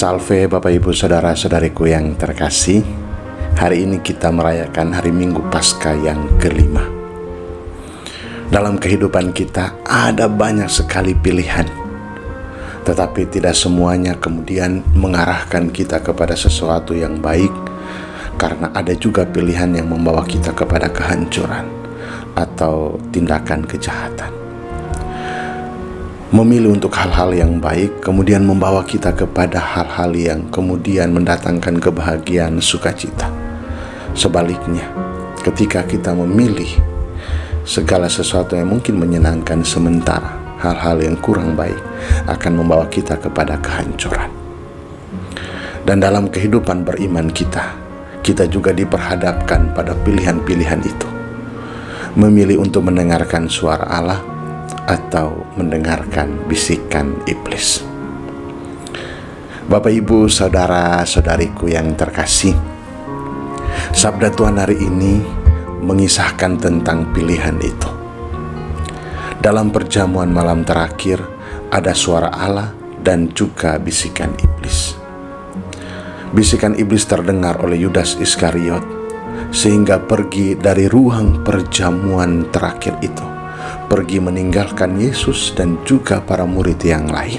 Salve Bapak Ibu Saudara-saudariku yang terkasih. Hari ini kita merayakan hari Minggu Paskah yang kelima. Dalam kehidupan kita ada banyak sekali pilihan, tetapi tidak semuanya kemudian mengarahkan kita kepada sesuatu yang baik, karena ada juga pilihan yang membawa kita kepada kehancuran atau tindakan kejahatan. Memilih untuk hal-hal yang baik kemudian membawa kita kepada hal-hal yang kemudian mendatangkan kebahagiaan, sukacita. Sebaliknya, ketika kita memilih segala sesuatu yang mungkin menyenangkan sementara, hal-hal yang kurang baik akan membawa kita kepada kehancuran. Dan dalam kehidupan beriman kita juga diperhadapkan pada pilihan-pilihan itu. Memilih untuk mendengarkan suara Allah atau mendengarkan bisikan iblis. Bapak Ibu Saudara-saudariku yang terkasih, sabda Tuhan hari ini mengisahkan tentang pilihan itu. Dalam perjamuan malam terakhir ada suara Allah dan juga bisikan iblis. Bisikan iblis terdengar oleh Yudas Iskariot sehingga pergi dari ruang perjamuan terakhir itu, pergi meninggalkan Yesus dan juga para murid yang lain.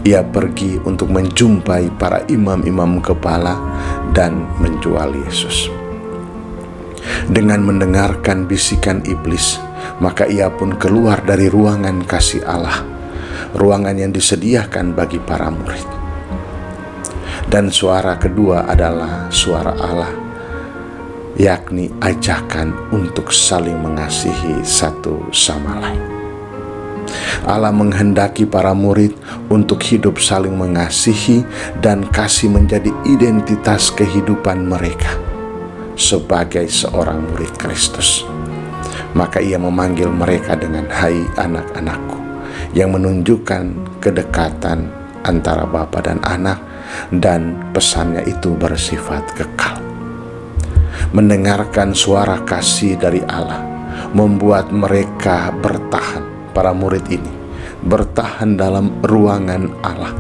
Ia pergi untuk menjumpai para imam-imam kepala dan menjual Yesus. Dengan mendengarkan bisikan iblis, maka ia pun keluar dari ruangan kasih Allah, ruangan yang disediakan bagi para murid. Dan suara kedua adalah suara Allah, yakni ajakan untuk saling mengasihi satu sama lain. Allah menghendaki para murid untuk hidup saling mengasihi dan kasih menjadi identitas kehidupan mereka sebagai seorang murid Kristus. Maka ia memanggil mereka dengan "Hai anak-anakku", yang menunjukkan kedekatan antara Bapa dan Anak, dan pesannya itu bersifat kekal. Mendengarkan suara kasih dari Allah membuat mereka bertahan, para murid ini bertahan dalam ruangan Allah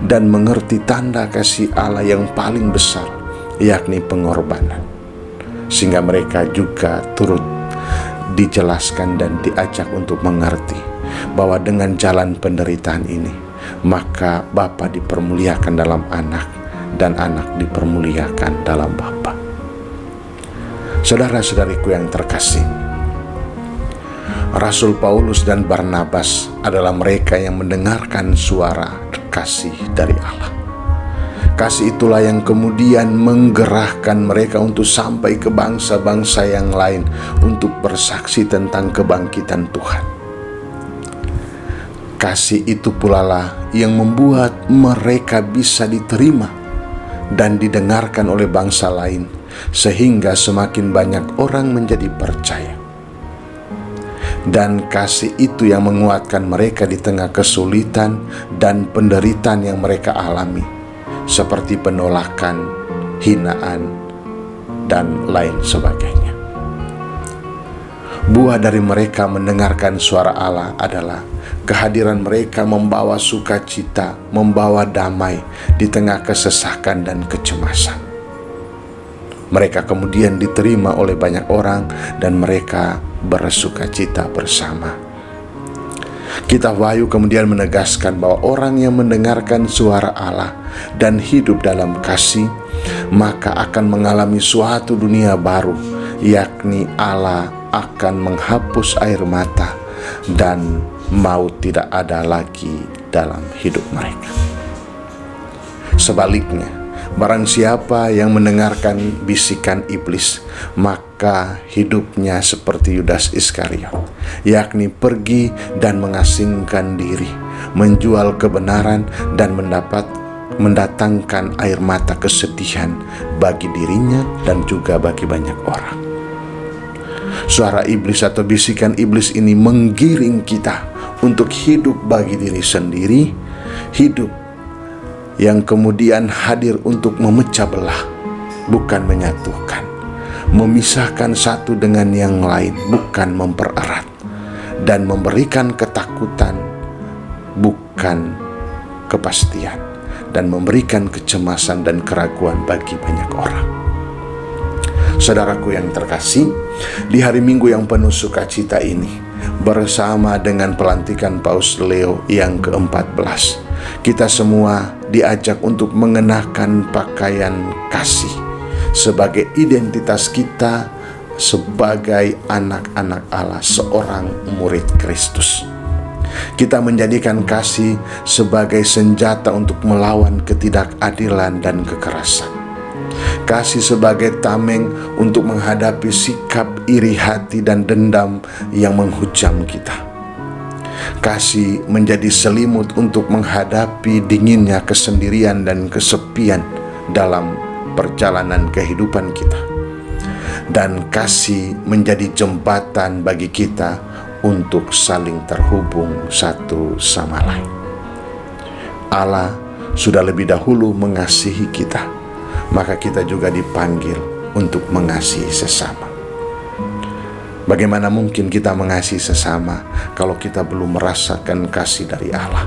dan mengerti tanda kasih Allah yang paling besar, yakni pengorbanan. Sehingga mereka juga turut dijelaskan dan diajak untuk mengerti bahwa dengan jalan penderitaan ini, maka Bapa dipermuliakan dalam Anak dan Anak dipermuliakan dalam Bapa. Saudara-saudariku yang terkasih, Rasul Paulus dan Barnabas adalah mereka yang mendengarkan suara kasih dari Allah. Kasih itulah yang kemudian menggerakkan mereka untuk sampai ke bangsa-bangsa yang lain untuk bersaksi tentang kebangkitan Tuhan. Kasih itu pula lah yang membuat mereka bisa diterima dan didengarkan oleh bangsa lain, sehingga semakin banyak orang menjadi percaya. Dan kasih itu yang menguatkan mereka di tengah kesulitan dan penderitaan yang mereka alami, seperti penolakan, hinaan, dan lain sebagainya. Buah dari mereka mendengarkan suara Allah adalah kehadiran mereka membawa sukacita, membawa damai di tengah kesesakan dan kecemasan. Mereka kemudian diterima oleh banyak orang dan mereka bersukacita bersama. Kitab Wahyu kemudian menegaskan bahwa orang yang mendengarkan suara Allah dan hidup dalam kasih, maka akan mengalami suatu dunia baru, yakni Allah akan menghapus air mata dan maut tidak ada lagi dalam hidup mereka. Sebaliknya, barang siapa yang mendengarkan bisikan iblis, maka hidupnya seperti Yudas Iskariot, yakni pergi dan mengasingkan diri, menjual kebenaran dan mendatangkan air mata kesedihan bagi dirinya dan juga bagi banyak orang. Suara iblis atau bisikan iblis ini menggiring kita untuk hidup bagi diri sendiri, hidup yang kemudian hadir untuk memecah belah, bukan menyatukan, memisahkan satu dengan yang lain, bukan mempererat, dan memberikan ketakutan, bukan kepastian. dan memberikan kecemasan dan keraguan bagi banyak orang. Saudaraku yang terkasih, di hari Minggu yang penuh sukacita ini, bersama dengan pelantikan Paus Leo yang ke-14, kita semua diajak untuk mengenakan pakaian kasih sebagai identitas kita sebagai anak-anak Allah, seorang murid Kristus. Kita menjadikan kasih sebagai senjata untuk melawan ketidakadilan dan kekerasan. Kasih sebagai tameng untuk menghadapi sikap iri hati dan dendam yang menghujam kita. Kasih menjadi selimut untuk menghadapi dinginnya kesendirian dan kesepian dalam perjalanan kehidupan kita. Dan kasih menjadi jembatan bagi kita untuk saling terhubung satu sama lain. Allah sudah lebih dahulu mengasihi kita, maka kita juga dipanggil untuk mengasihi sesama. Bagaimana mungkin kita mengasihi sesama kalau kita belum merasakan kasih dari Allah?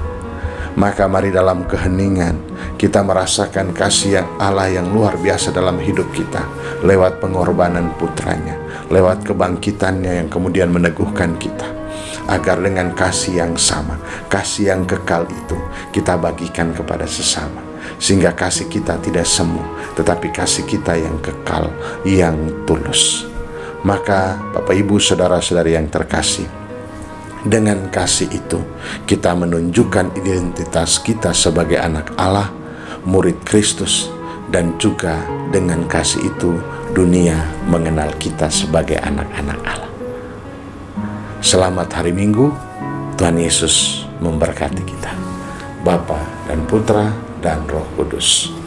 Maka mari dalam keheningan kita merasakan kasih yang Allah yang luar biasa dalam hidup kita, lewat pengorbanan putranya, lewat kebangkitannya yang kemudian meneguhkan kita, agar dengan kasih yang sama, kasih yang kekal itu kita bagikan kepada sesama, sehingga kasih kita tidak semu, tetapi kasih kita yang kekal, yang tulus. Maka Bapak Ibu saudara-saudari yang terkasih, dengan kasih itu kita menunjukkan identitas kita sebagai anak Allah, murid Kristus, dan juga dengan kasih itu dunia mengenal kita sebagai anak-anak Allah. Selamat hari Minggu, Tuhan Yesus memberkati kita, Bapa dan Putra dan Roh Kudus.